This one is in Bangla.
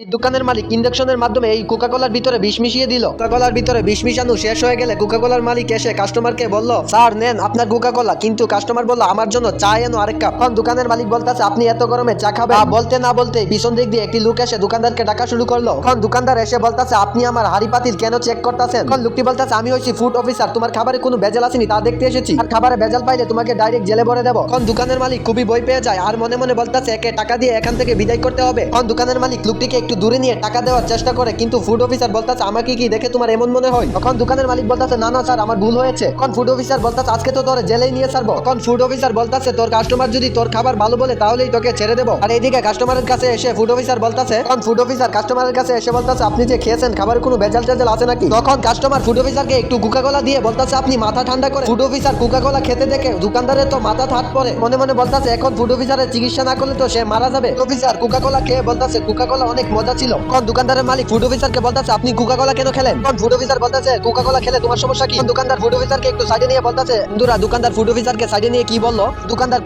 দোকানের মালিক ইনজেকশনের মাধ্যমে এই কোকাকোলার ভিতরে বিষ মিশিয়ে দিল। কোকাকোলার ভিতরে বিষ মিশানো শেষ হয়ে গেলে কোকাকোলার মালিক এসে কাস্টমারকে বলল, স্যার নেন আপনার কোকাকোলা। কিন্তু কাস্টমার বলল, আমার জন্য চা এনো আরেক কাপ। তখন দোকানের মালিক বলতেছে, আপনি এত গরমে চা খাবেন? বলতে না বলতে পিছন দিক দিয়ে একটি লোক এসে দোকানদারকে ডাকা শুরু করলো। তখন দোকানদার এসে বলতেছে, আপনি আমার হাড়ি পাতিল কেন চেক করতেছেন? তখন লোকটি বলতেছে, আমি হচ্ছি ফুড অফিসার, তোমার খাবারে কোনো ভেজাল আসেনি তা দেখতে এসেছি, আর খাবারে ভেজাল পাইলে তোমাকে ডাইরেক্ট জেলে ভরে দেবো। তখন দোকানের মালিক খুবই ভয় পেয়ে যায় আর মনে মনে বলতেছে, একে টাকা দিয়ে এখান থেকে বিদায় করতে হবে। তখন দোকানের মালিক লোকটিকে একটু দূরে নিয়ে টাকা দেওয়ার চেষ্টা করে, কিন্তু ফুড অফিসার বলতেছে, আমাকে কি দেখে তোমার এমন মনে হয়? তখন দোকানের মালিক বলতেছে, না না স্যার, আমার ভুল হয়েছে। তখন ফুড অফিসার বলতেছে, আজকে তো তোর জেলেই নিয়ে ছাড়বো। তখন ফুড অফিসার বলতেছে, তোর কাস্টমার যদি তোর খাবার ভালো বলে তাহলেই তোকে ছেড়ে দেবো। আর এইদিকে কাস্টমারের কাছে এসে ফুড অফিসার বলতেছে, তখন ফুড অফিসার কাস্টমারের কাছে এসে বলতেছে, আপনি যে খেয়েছেন খাবারে কোনো ভেজাল টেজাল আছে নাকি? তখন কাস্টমার ফুড অফিসারকে একটু কোকাকোলা দিয়ে বলতেছে, আপনি মাথা ঠান্ডা করে। ফুড অফিসার কোকাকোলা খেতে দেখে দোকানদারের তো মাথা হাত পড়ে, মনে মনে বলতেছে, এখন ফুড অফিসারের চিকিৎসা না করলে তো সে মারা যাবে। অফিসার কোকাকোলা খেয়ে বলতেছে, কোকাকোলা অনেক মজা ছিল। তখন দোকানদারের মালিক ফুড অফিসারকে বলতেছে, আপনি কোকাকোলা কেন খেলেন? তখন ফুড অফিসার বলতেছে, কোকাকোলা খেলে তোমার সমস্যা কি? দোকানদার ফুড অফিসারকে একটু সাইডে নিয়ে বলতেছে, বন্ধুরা দোকানদার ফুড অফিসারকে সাইডে নিয়ে কি বললো? দোকানদার